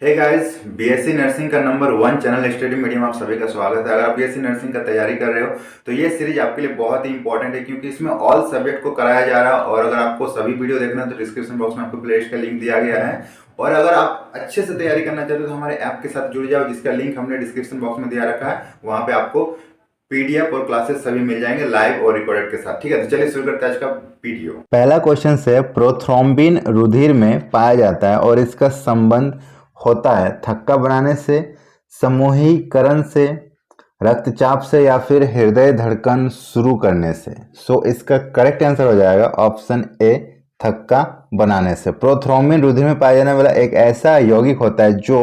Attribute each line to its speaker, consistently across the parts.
Speaker 1: Hey guys, BSc nursing का number 1 channel study medium आप सभी का स्वागत है। अगर आप बीएससी नर्सिंग का तैयारी कर रहे हो तो ये सीरीज आपके लिए बहुत ही इंपॉर्टेंट है, क्योंकि इसमें ऑल सब्जेक्ट को कराया जा रहा है। और अगर आपको सभी वीडियो देखना है तो डिस्क्रिप्शन बॉक्स में आपको प्लेलिस्ट का लिंक दिया गया है। और अगर आप अच्छे से तैयारी करना चाहते हो तो हमारे ऐप के साथ जुड़ जाओ, जिसका लिंक हमने डिस्क्रिप्शन बॉक्स में दिया रखा है। वहाँ पे आपको पीडीएफ और क्लासेस सभी मिल जाएंगे लाइव और रिकॉर्डेड के साथ। ठीक है, तो चलिए शुरू करते हैं आज का वीडियो।
Speaker 2: पहला क्वेश्चन से प्रोथ्रोम्बिन रुधिर में पाया जाता है और इसका संबंध होता है थक्का बनाने से, समूहीकरण से, रक्तचाप से या फिर हृदय धड़कन शुरू करने से। सो इसका करेक्ट आंसर हो जाएगा ऑप्शन ए, थक्का बनाने से। प्रोथ्रोम्बिन रुधिर में पाया जाने वाला एक ऐसा यौगिक होता है जो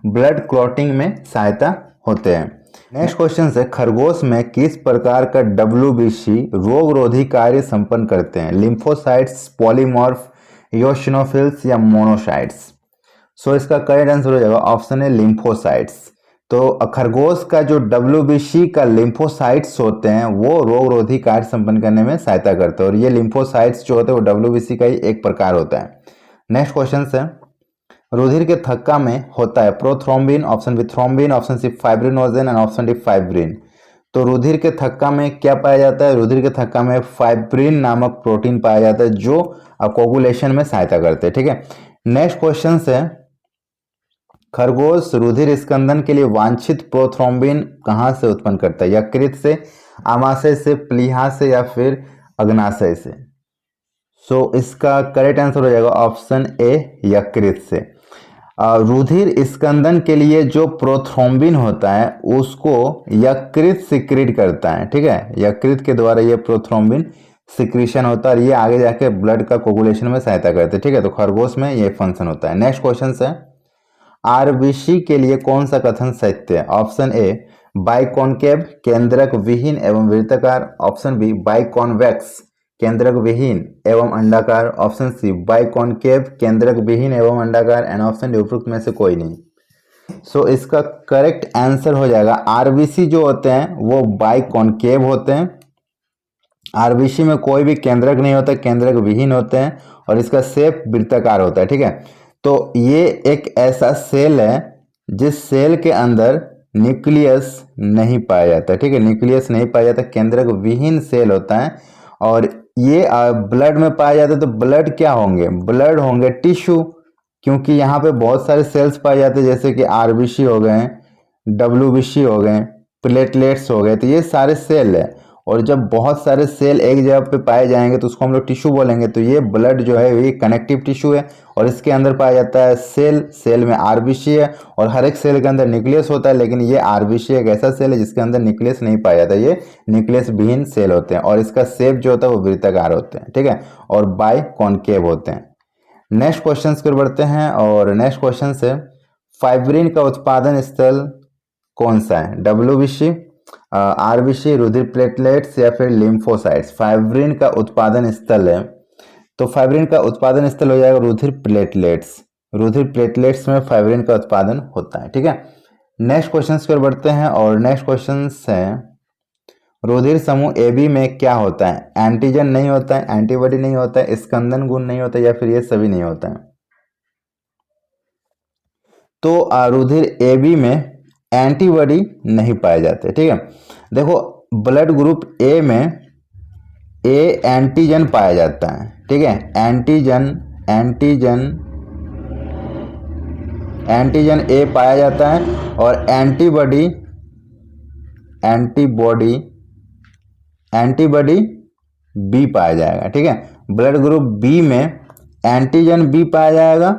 Speaker 2: ब्लड क्लॉटिंग में सहायता होते हैं। नेक्स्ट क्वेश्चन से खरगोश में किस प्रकार का WBC रोगरोधी कार्य संपन्न करते हैं? लिम्फोसाइट्स, पॉलीमॉर्फ, इयोसिनोफिल्स या मोनोसाइट्स। सो इसका करेक्ट आंसर हो जाएगा ऑप्शन है लिम्फोसाइट्स। तो खरगोश का जो WBC का लिम्फोसाइट्स होते हैं वो रोगरोधी कार्य संपन्न करने में सहायता करते हैं, और ये लिम्फोसाइट्स जो होते हैं वो WBC का ही एक प्रकार होता है। नेक्स्ट क्वेश्चन से रुधिर के थक्का में होता है prothrombin, option B thrombin, option C fibrinogen and option D fibrin. तो रुधिर के थक्का में क्या पाया जाता है? रुधिर के थक्का में फाइब्रिन नामक प्रोटीन पाया जाता है जो कोगुलेशन में सहायता करते हैं। ठीक है, नेक्स्ट क्वेश्चन से खरगोश रुधिर स्कंदन के लिए वांछित प्रोथ्रोम्बिन कहाँ से उत्पन्न करता है? यकृत से, आमाशय से, प्लीहा से या फिर अग्नाशय से। सो इसका करेक्ट आंसर हो जाएगा ऑप्शन ए, यकृत से। रुधिर स्कंदन के लिए जो प्रोथ्रोम्बिन होता है उसको यकृत सिक्रीट करता है। ठीक है, यकृत के द्वारा ये प्रोथ्रोम्बिन सिक्रीशन होता है और ये आगे जाके ब्लड का कोगुलेशन में सहायता करते हैं। ठीक है, तो खरगोश में ये फंक्शन होता है। नेक्स्ट क्वेश्चन है RBC के लिए कौन सा कथन सत्य है? ऑप्शन ए, बाइकॉन्केव, केंद्रक विहीन एवं वृत्ताकार। ऑप्शन बी, बाइकॉन्वेक्स, केंद्रक विहीन एवं अंडाकार। ऑप्शन सी, बाइकॉन्केव, केंद्रक विहीन एवं अंडाकार। एंड ऑप्शन डी उपरोक्त में से कोई नहीं। सो इसका करेक्ट आंसर हो जाएगा RBC जो होते हैं वो बाइकॉन्केव होते हैं। RBC में कोई भी केंद्रक नहीं होता, केंद्रक विहीन होते हैं और इसका शेप वृत्ताकार होता है। ठीक है, तो ये एक ऐसा सेल है जिस सेल के अंदर न्यूक्लियस नहीं पाया जाता। ठीक है, न्यूक्लियस नहीं पाया जाता, केंद्रक विहीन सेल होता है। और ये ब्लड में पाया जाता है। तो ब्लड क्या होंगे? ब्लड होंगे टिश्यू, क्योंकि यहाँ पे बहुत सारे सेल्स पाए जाते हैं, जैसे कि RBC हो गए, WBC हो गए, प्लेटलेट्स हो गए। तो ये सारे सेल है, और जब बहुत सारे सेल एक जगह पे पाए जाएंगे तो उसको हम लोग टिश्यू बोलेंगे। तो ये ब्लड जो है ये कनेक्टिव टिश्यू है और इसके अंदर पाया जाता है सेल। सेल में RBC है और हर एक सेल के अंदर न्यूक्लियस होता है, लेकिन ये RBC एक ऐसा सेल है जिसके अंदर न्यूक्लियस नहीं पाया जाता। ये न्यूक्लियस विहीन सेल होते हैं और इसका शेप जो होता है वो वृत्ताकार होते हैं। ठीक है, और बाय कॉन्केव होते हैं। नेक्स्ट क्वेश्चन की ओर बढ़ते हैं, और नेक्स्ट क्वेश्चन से फाइब्रिन का उत्पादन स्थल कौन सा है? WBC, RBC, रुधिर प्लेटलेट्स या फिर लिम्फोसाइट्स। फाइब्रिन का उत्पादन स्थल है, तो फाइब्रिन का उत्पादन स्थल हो जाएगा रुधिर प्लेटलेट्स। रुधिर प्लेटलेट्स में फाइब्रिन का उत्पादन होता है। ठीक है, नेक्स्ट क्वेश्चन की ओर बढ़ते हैं, और नेक्स्ट क्वेश्चन है रुधिर समूह AB में क्या होता है? एंटीजन नहीं होता है, एंटीबॉडी नहीं होता है, स्कंदन गुण नहीं होता, या फिर ये सभी नहीं होता है। तो रुधिर AB में एंटीबॉडी नहीं पाए जाते। ठीक है, देखो ब्लड ग्रुप A में A एंटीजन पाया जाता है। ठीक है, एंटीजन एंटीजन एंटीजन A पाया जाता है, और एंटीबॉडी एंटीबॉडी एंटीबॉडी B पाया जाएगा। ठीक है, ब्लड ग्रुप B में एंटीजन B पाया जाएगा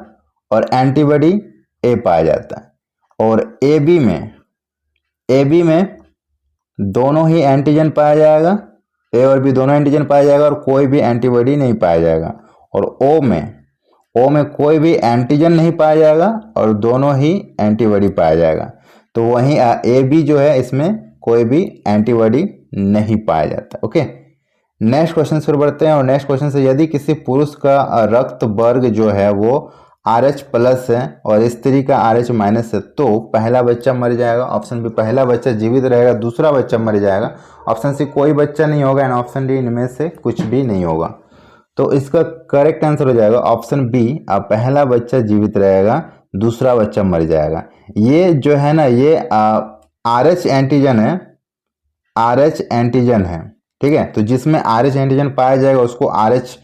Speaker 2: और एंटीबॉडी A पाया जाता है। और AB में दोनों ही एंटीजन पाया जाएगा, A और B दोनों एंटीजन पाया जाएगा और कोई भी एंटीबॉडी नहीं पाया जाएगा। और O में कोई भी एंटीजन नहीं पाया जाएगा और दोनों ही एंटीबॉडी पाया जाएगा। तो वहीं AB जो है इसमें कोई भी एंटीबॉडी नहीं पाया जाता। ओके, नेक्स्ट क्वेश्चन से बढ़ते हैं, और नेक्स्ट क्वेश्चन से यदि किसी पुरुष का रक्त वर्ग जो है वो RH प्लस है और स्त्री का RH माइनस है तो पहला बच्चा मर जाएगा। ऑप्शन बी, पहला बच्चा जीवित रहेगा, दूसरा बच्चा मर जाएगा। ऑप्शन सी, कोई बच्चा नहीं होगा। एंड ऑप्शन डी, इनमें से कुछ भी नहीं होगा। तो इसका करेक्ट आंसर हो जाएगा ऑप्शन बी, पहला बच्चा जीवित रहेगा, दूसरा बच्चा मर जाएगा। ये जो है ना, ये RH एंटीजन है, RH एंटीजन है, ठीक है। तो जिसमें RH एंटीजन पाया जाएगा उसको RH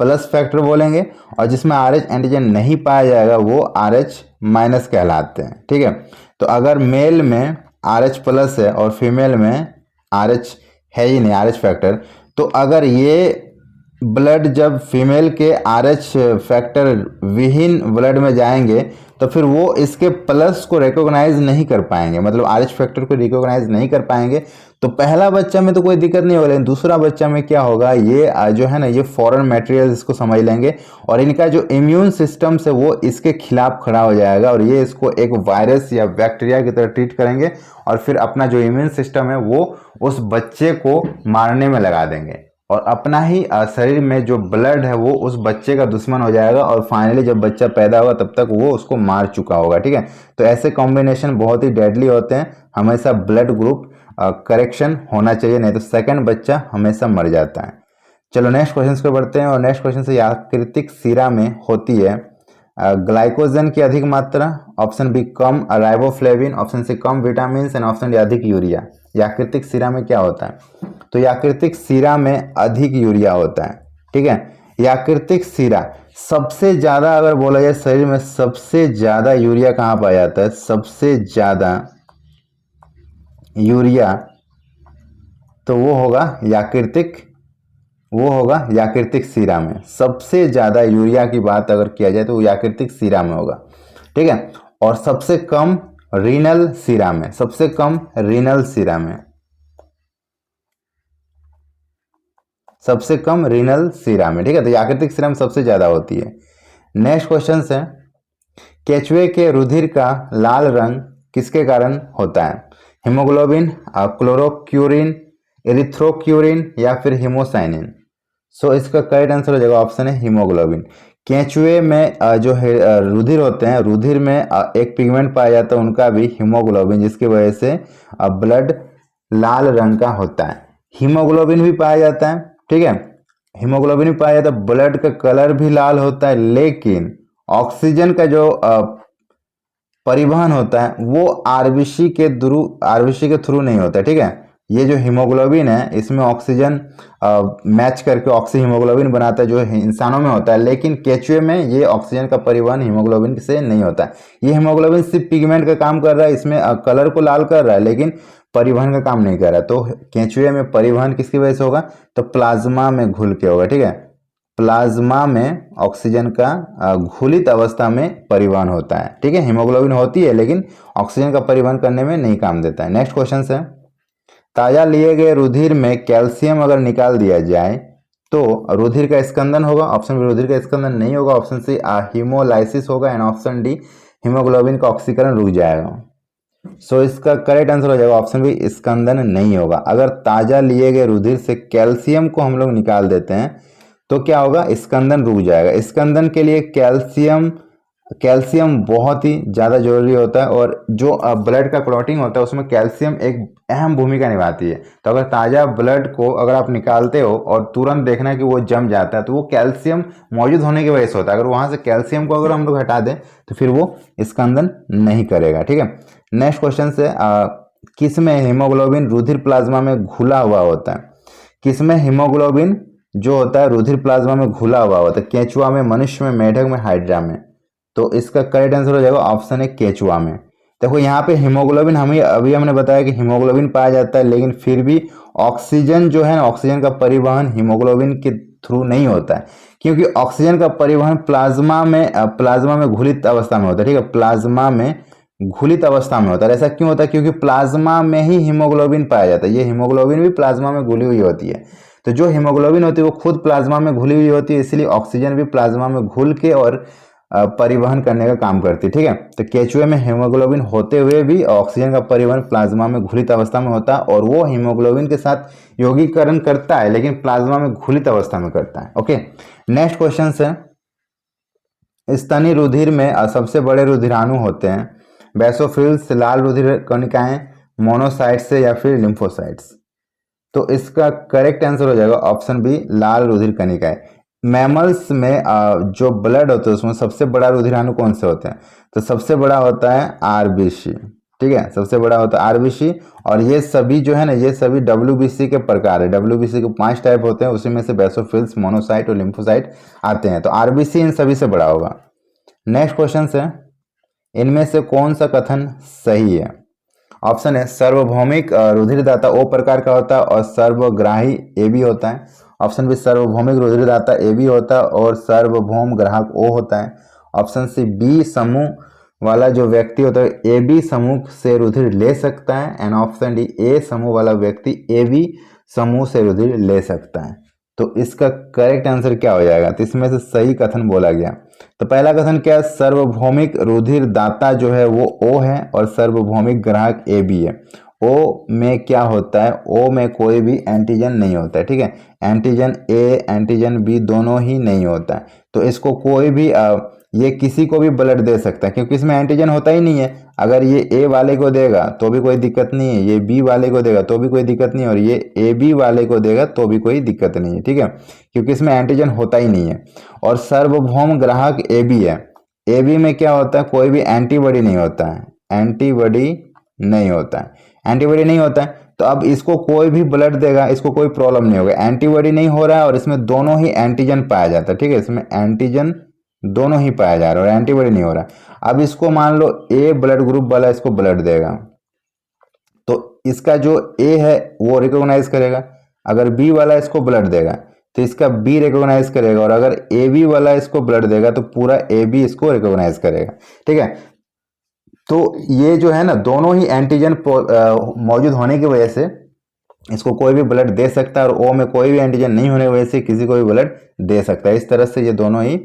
Speaker 2: प्लस फैक्टर बोलेंगे, और जिसमें RH एंटीजन नहीं पाया जाएगा वो RH माइनस कहलाते हैं, ठीक है। तो अगर मेल में RH प्लस है और फीमेल में RH है ही नहीं, RH फैक्टर, तो अगर ये ब्लड जब फीमेल के RH फैक्टर विहीन ब्लड में जाएंगे तो फिर वो इसके प्लस को रिकॉग्नाइज नहीं कर पाएंगे, मतलब RH फैक्टर को रिकॉग्नाइज नहीं कर पाएंगे। तो पहला बच्चा में तो कोई दिक्कत नहीं होगा, लेकिन दूसरा बच्चा में क्या होगा, ये जो है ना, ये फॉरेन मटेरियल इसको समझ लेंगे और इनका जो इम्यून सिस्टम है वो इसके खिलाफ खड़ा हो जाएगा और ये इसको एक वायरस या बैक्टीरिया की तरह ट्रीट करेंगे और फिर अपना जो इम्यून सिस्टम है वो उस बच्चे को मारने में लगा देंगे और अपना ही शरीर में जो ब्लड है वो उस बच्चे का दुश्मन हो जाएगा और फाइनली जब बच्चा पैदा होगा तब तक वो उसको मार चुका होगा, ठीक है। तो ऐसे कॉम्बिनेशन बहुत ही डेडली होते हैं, हमेशा ब्लड ग्रुप करेक्शन होना चाहिए, नहीं तो सेकंड बच्चा हमेशा मर जाता है। चलो नेक्स्ट क्वेश्चन को बढ़ते हैं और नेक्स्ट क्वेश्चन से, याकृतिक सीरा में होती है ग्लाइकोजन की अधिक मात्रा, ऑप्शन बी कम राइबोफ्लेविन, ऑप्शन सी कम विटामिन एंड ऑप्शन डी अधिक यूरिया। याकृतिक सीरा में क्या होता है? तो याकृतिक सीरा में अधिक यूरिया होता है, ठीक है। याकृतिक सीरा सबसे ज्यादा, अगर बोला जाए शरीर में सबसे ज्यादा यूरिया कहाँ पाया जाता है, सबसे ज्यादा यूरिया तो वो होगा याकृतिक सीरा में। सबसे ज्यादा यूरिया की बात अगर किया जाए तो वो याकृतिक सीरा में होगा, ठीक है। और सबसे कम रीनल सीरा में, सबसे कम रीनल सीरा में, सबसे कम रीनल सीरा में, ठीक है। तो याकृतिक सीरा में सबसे ज्यादा होती है। नेक्स्ट क्वेश्चन है, केचुए के रुधिर का लाल रंग किसके कारण होता है? हीमोग्लोबिन, क्लोरोक्यूरिन, एरिथ्रोक्यूरिन या फिर हीमोसाइनिन। सो इसका करेक्ट आंसर हो जाएगा ऑप्शन है हीमोग्लोबिन। केंचुए में जो रुधिर होते हैं, रुधिर में एक पिगमेंट पाया जाता है उनका भी हीमोग्लोबिन, जिसकी वजह से ब्लड लाल रंग का होता है। हीमोग्लोबिन भी पाया जाता है, ठीक है, हीमोग्लोबिन भी पाया जाता है, ब्लड का कलर भी लाल होता है, लेकिन ऑक्सीजन का जो परिवहन होता है वो आरबीसी के थ्रू नहीं होता है, ठीक है। ये जो हीमोग्लोबिन है इसमें ऑक्सीजन मैच करके ऑक्सी हीमोग्लोबिन बनाता है जो इंसानों में होता है, लेकिन केचुए में ये ऑक्सीजन का परिवहन हीमोग्लोबिन से नहीं होता है। ये हीमोग्लोबिन सिर्फ पिगमेंट का काम कर रहा है, इसमें कलर को लाल कर रहा है, लेकिन परिवहन का काम नहीं कर रहा है। तो केचुए में परिवहन किसकी वजह से होगा? तो प्लाज्मा में घुल के होगा, ठीक है। प्लाज्मा में ऑक्सीजन का घुलित अवस्था में परिवहन होता है, ठीक है। हीमोग्लोबिन होती है लेकिन ऑक्सीजन का परिवहन करने में नहीं काम देता है। नेक्स्ट क्वेश्चन है, ताजा लिए गए रुधिर में कैल्शियम अगर निकाल दिया जाए तो रुधिर का स्कंदन होगा, ऑप्शन बी रुधिर का स्कंदन नहीं होगा, ऑप्शन सी हीमोलाइसिस होगा एंड ऑप्शन डी हीमोग्लोबिन का ऑक्सीकरण रुक जाएगा। सो इसका करेक्ट आंसर हो जाएगा ऑप्शन बी स्कंदन नहीं होगा। अगर ताजा लिए गए रुधिर से कैल्शियम को हम लोग निकाल देते हैं तो क्या होगा? स्कंदन रुक जाएगा। स्कंदन के लिए कैल्शियम बहुत ही ज़्यादा जरूरी होता है और जो ब्लड का क्लॉटिंग होता है उसमें कैल्शियम एक अहम भूमिका निभाती है। तो अगर ताज़ा ब्लड को अगर आप निकालते हो और तुरंत देखना कि वो जम जाता है तो वो कैल्शियम मौजूद होने की वजह से होता है। अगर वहाँ से कैल्शियम को अगर हम लोग हटा दें तो फिर वो स्कंदन नहीं करेगा, ठीक है। नेक्स्ट क्वेश्चन से, किस में हीमोग्लोबिन रुधिर प्लाज्मा में घुला हुआ होता है? किस में हीमोग्लोबिन जो होता है रुधिर प्लाज्मा में घुला हुआ होता है? केंचुआ में, मनुष्य में, मेढक में, हाइड्रा में। तो इसका करेक्ट आंसर हो जाएगा ऑप्शन है केंचुआ में। देखो यहाँ पे हीमोग्लोबिन हमने बताया कि हीमोग्लोबिन पाया जाता है, लेकिन फिर भी ऑक्सीजन जो है ना, ऑक्सीजन का परिवहन हीमोग्लोबिन के थ्रू नहीं होता है, क्योंकि ऑक्सीजन का परिवहन प्लाज्मा में घुलित अवस्था में होता है, ठीक है। प्लाज्मा में घुलित अवस्था में होता है। ऐसा क्यों होता है? क्योंकि प्लाज्मा में ही हीमोग्लोबिन पाया जाता है। ये हीमोग्लोबिन भी प्लाज्मा में घुली हुई होती है। तो जो हीमोग्लोबिन होती है वो खुद प्लाज्मा में घुली हुई होती है, इसलिए ऑक्सीजन भी प्लाज्मा में घुल के और परिवहन करने का काम करती है, ठीक है। तो केचुए में हीमोग्लोबिन होते हुए भी ऑक्सीजन का परिवहन प्लाज्मा में घुलित अवस्था में होता है और वो हीमोग्लोबिन के साथ यौगिकीकरण करता है, लेकिन प्लाज्मा में घुलित अवस्था में करता है। ओके, नेक्स्ट क्वेश्चन है, स्तनीय रुधिर में सबसे बड़े रुधिराणु होते हैं बेसोफिल्स, लाल रुधिर कणिकाएं, मोनोसाइट्स या फिर लिम्फोसाइट्स। तो इसका करेक्ट आंसर हो जाएगा ऑप्शन बी लाल रुधिर कणिकाएं। मैमल्स में जो ब्लड होता है उसमें सबसे बड़ा रुधिराणु कौन से होते हैं? तो सबसे बड़ा होता है आरबीसी। ठीक है, सबसे बड़ा होता है आरबीसी। और ये सभी जो है ना, ये सभी डब्ल्यूबीसी के प्रकार है। डब्ल्यूबीसी के 5 टाइप होते हैं, उसी में से बेसोफिल्स, मोनोसाइट और लिम्फोसाइट आते हैं। तो आरबीसी इन सभी से बड़ा होगा। नेक्स्ट क्वेश्चन है, इनमें से कौन सा कथन सही है? ऑप्शन है सार्वभौमिक रुधिरदाता ओ प्रकार का होता है और सर्वग्राही ए बी होता है। ऑप्शन बी सार्वभौमिक रुधिरदाता ए बी होता है और सार्वभौम ग्राहक ओ होता है। ऑप्शन सी बी समूह वाला जो व्यक्ति होता है ए बी समूह से रुधिर ले सकता है। एंड ऑप्शन डी ए समूह वाला व्यक्ति ए बी समूह से रुधिर ले सकता है। तो इसका करेक्ट आंसर क्या हो जाएगा? तो इसमें से सही कथन बोला गया। तो पहला कथन क्या है? सार्वभौमिक रुधिर दाता जो है वो ओ है और सार्वभौमिक ग्राहक ए बी है। ओ में क्या होता है? ओ में कोई भी एंटीजन नहीं होता है। ठीक है, एंटीजन ए एंटीजन बी दोनों ही नहीं होता है। तो इसको कोई भी ये किसी को भी ब्लड दे सकता है क्योंकि इसमें एंटीजन होता ही नहीं है। अगर ये ए वाले को देगा तो भी कोई दिक्कत नहीं है, ये बी वाले को देगा तो भी कोई दिक्कत नहीं है, और ये ए बी वाले को देगा तो भी कोई दिक्कत नहीं है। ठीक है, क्योंकि इसमें एंटीजन होता ही नहीं है। और सार्वभौम ग्राहक ए बी है। ए बी में क्या होता है? कोई भी एंटीबॉडी नहीं होता है, एंटीबॉडी नहीं होता है, एंटीबॉडी नहीं होता है। तो अब इसको कोई भी ब्लड देगा, इसको कोई प्रॉब्लम नहीं होगा। एंटीबॉडी नहीं हो रहा है और इसमें दोनों ही एंटीजन पाया जाता है। ठीक है, इसमें एंटीजन दोनों ही पाया जा रहा है और एंटीबॉडी नहीं हो रहा। अब इसको मान लो ए ब्लड ग्रुप वाला इसको ब्लड देगा तो इसका जो ए है वो रिकॉग्नाइज करेगा। अगर बी वाला इसको ब्लड देगा तो इसका बी रिकॉग्नाइज करेगा, और अगर ए बी वाला इसको ब्लड देगा तो पूरा ए बी इसको रिकॉग्नाइज करेगा। ठीक है, तो ये जो है ना, दोनों ही एंटीजन मौजूद होने की वजह से इसको कोई भी ब्लड दे सकता है, और ओ में कोई भी एंटीजन नहीं होने की वजह से किसी को भी ब्लड दे सकता है। इस तरह से ये दोनों ही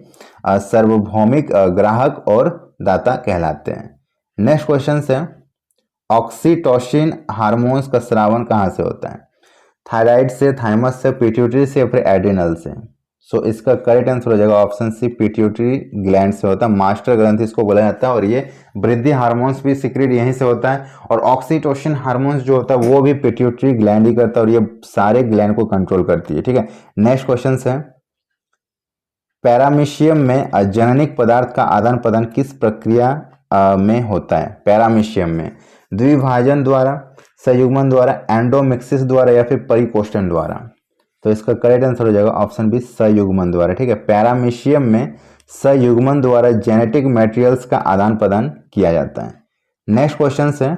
Speaker 2: सार्वभौमिक ग्राहक और दाता कहलाते हैं। नेक्स्ट क्वेश्चन है, ऑक्सीटोसिन हार्मोन्स का स्रावन कहाँ से होता है? थायराइड से, थाइमस से, पिट्यूटरी से या फिर एड्रिनल से? सो इसका करेक्ट आंसर हो जाएगा ऑप्शन सी, पिट्यूटरी ग्लैंड से होता है। मास्टर ग्रंथि इसको बोला जाता है, और ये वृद्धि हार्मोन्स भी सीक्रेट यहीं से होता है। और ऑक्सीटोसिन हार्मोन्स जो होता है वो भी पिट्यूटरी ग्लैंड ही करता है, और ये सारे ग्लैंड को कंट्रोल करती है। ठीक है, नेक्स्ट क्वेश्चन है, पैरामीशियम में जननिक पदार्थ का आदान प्रदान किस प्रक्रिया में होता है? पैरामीशियम में द्विभाजन द्वारा, संयुग्मन द्वारा, एंडोमिक्सिस द्वारा या फिर परिकोष्ठन द्वारा? तो इसका करेक्ट आंसर हो जाएगा ऑप्शन बी, संयुग्मन द्वारा। ठीक है, पैरामीशियम में संयुग्मन द्वारा जेनेटिक मटेरियल्स का आदान प्रदान किया जाता है। नेक्स्ट क्वेश्चन है,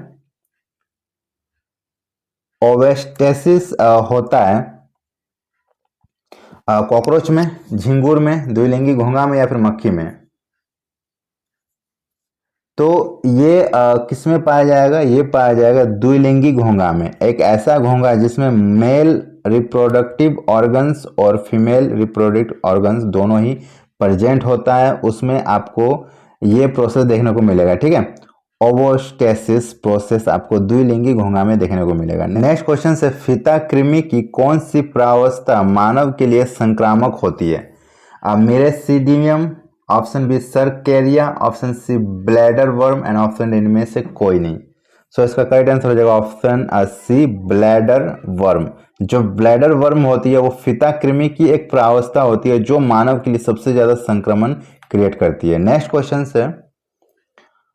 Speaker 2: ओवेस्टेसिस होता है कॉकरोच में, झिंगुर में, द्विलिंगी घोंघा में या फिर मक्खी में? तो ये किस में पाया जाएगा? ये पाया जाएगा द्विलिंगी घोंघा में। एक ऐसा घोंघा जिसमें मेल रिप्रोडक्टिव ऑर्गन्स और फीमेल रिप्रोडक्टिव ऑर्गन्स दोनों ही प्रेजेंट होता है, उसमें आपको ये प्रोसेस देखने को मिलेगा। ठीक है, ओवोस्टेसिस प्रोसेस आपको द्विलिंगी घोंघा में देखने को मिलेगा। नेक्स्ट क्वेश्चन से, फीता कृमि की कौन सी प्रावस्था मानव के लिए संक्रामक होती है? Miracidium, option B cercaria, option C bladder worm and option इनमें से कोई नहीं। सो इसका करेक्ट आंसर हो जाएगा ऑप्शन सी, ब्लैडर वर्म। जो ब्लैडर वर्म होती है वो फीता कृमि की एक प्रावस्था होती है जो मानव के लिए सबसे ज्यादा संक्रमण क्रिएट करती है। नेक्स्ट क्वेश्चन से,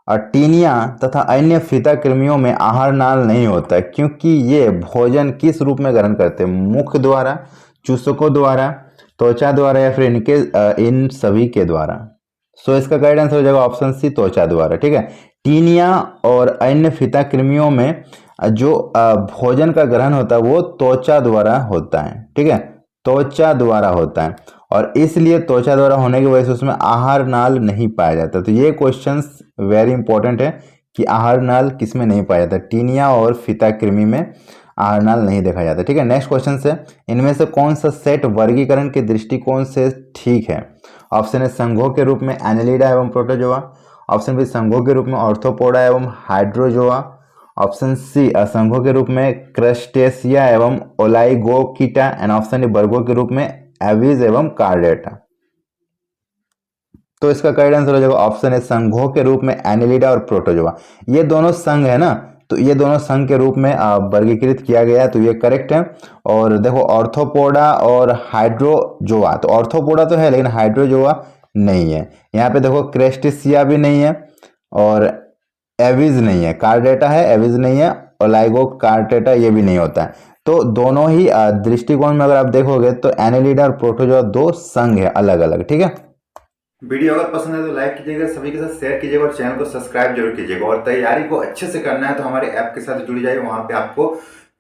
Speaker 2: टीनिया तथा अन्य फीता कृमियों में आहार नाल नहीं होता है क्योंकि ये भोजन किस रूप में ग्रहण करते हैं? मुख द्वारा, चूसकों द्वारा, त्वचा द्वारा या फिर इन सभी के द्वारा? सो इसका करेक्ट आंसर हो जाएगा ऑप्शन सी, त्वचा द्वारा। ठीक है, टीनिया और अन्य फीता कृमियों में जो भोजन का ग्रहण होता है वो त्वचा द्वारा होता है। ठीक है, त्वचा द्वारा होता है, और इसलिए त्वचा द्वारा होने की वजह से उसमें आहार नाल नहीं पाया जाता। तो ये क्वेश्चन वेरी इंपॉर्टेंट है कि आहार नाल किस में नहीं पाया जाता? टीनिया और फीता कृमि में आहार नाल नहीं देखा जाता। ठीक है, नेक्स्ट क्वेश्चन से, इनमें से कौन सा सेट वर्गीकरण के दृष्टिकोण से ठीक है? ऑप्शन ए संघों के रूप में एनेलिडा एवं प्रोटोजोआ, ऑप्शन बी संघों के रूप में ऑर्थोपोडा एवं हाइड्रोजोआ, ऑप्शन सी असंघों के रूप में क्रस्टेसिया एवं ओलाइगोकीटा, एंड ऑप्शन डी वर्गों के रूप में एविज एवं कार्डेटा। तो इसका करेक्ट आंसर हो जाएगा ऑप्शन है संघों के रूप में एनेलिडा और प्रोटोजोआ। ये दोनों संघ है ना, तो ये दोनों संघ के रूप में वर्गीकृत किया गया है, तो ये करेक्ट है। और देखो ऑर्थोपोडा और हाइड्रोजोआ, तो ऑर्थोपोडा तो है लेकिन हाइड्रोजोआ नहीं है। यहाँ पे देखो क्रेस्टिसिया भी नहीं है और एविज नहीं है, कार्डेटा है एविज नहीं है, और लाइगोकार्टेटा ये भी नहीं होता है। तो दोनों ही दृष्टिकोण में अगर आप देखोगे तो एनेलिडा और प्रोटोजोआ दो संघ है अलग अलग, ठीक है।
Speaker 1: वीडियो अगर पसंद है तो लाइक कीजिएगा, सभी के साथ शेयर कीजिएगा और चैनल को सब्सक्राइब जरूर कीजिएगा। और तैयारी को अच्छे से करना है तो हमारे ऐप के साथ जुड़ जाइए, वहां पे आपको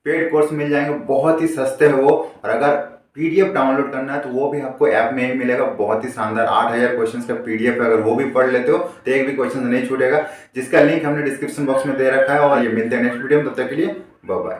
Speaker 1: पेड कोर्स मिल जाएंगे, बहुत ही सस्ते है वो। और अगर पीडीएफ डाउनलोड करना है तो वो भी आपको ऐप में ही मिलेगा, बहुत ही शानदार 8000 क्वेश्चंस का पीडीएफ है। अगर वो भी पढ़ लेते हो तो एक भी क्वेश्चन नहीं छूटेगा, जिसका लिंक हमने डिस्क्रिप्शन बॉक्स में दे रखा है। और ये मिलते हैं नेक्स्ट वीडियो में, तब तक के लिए बाय बाय।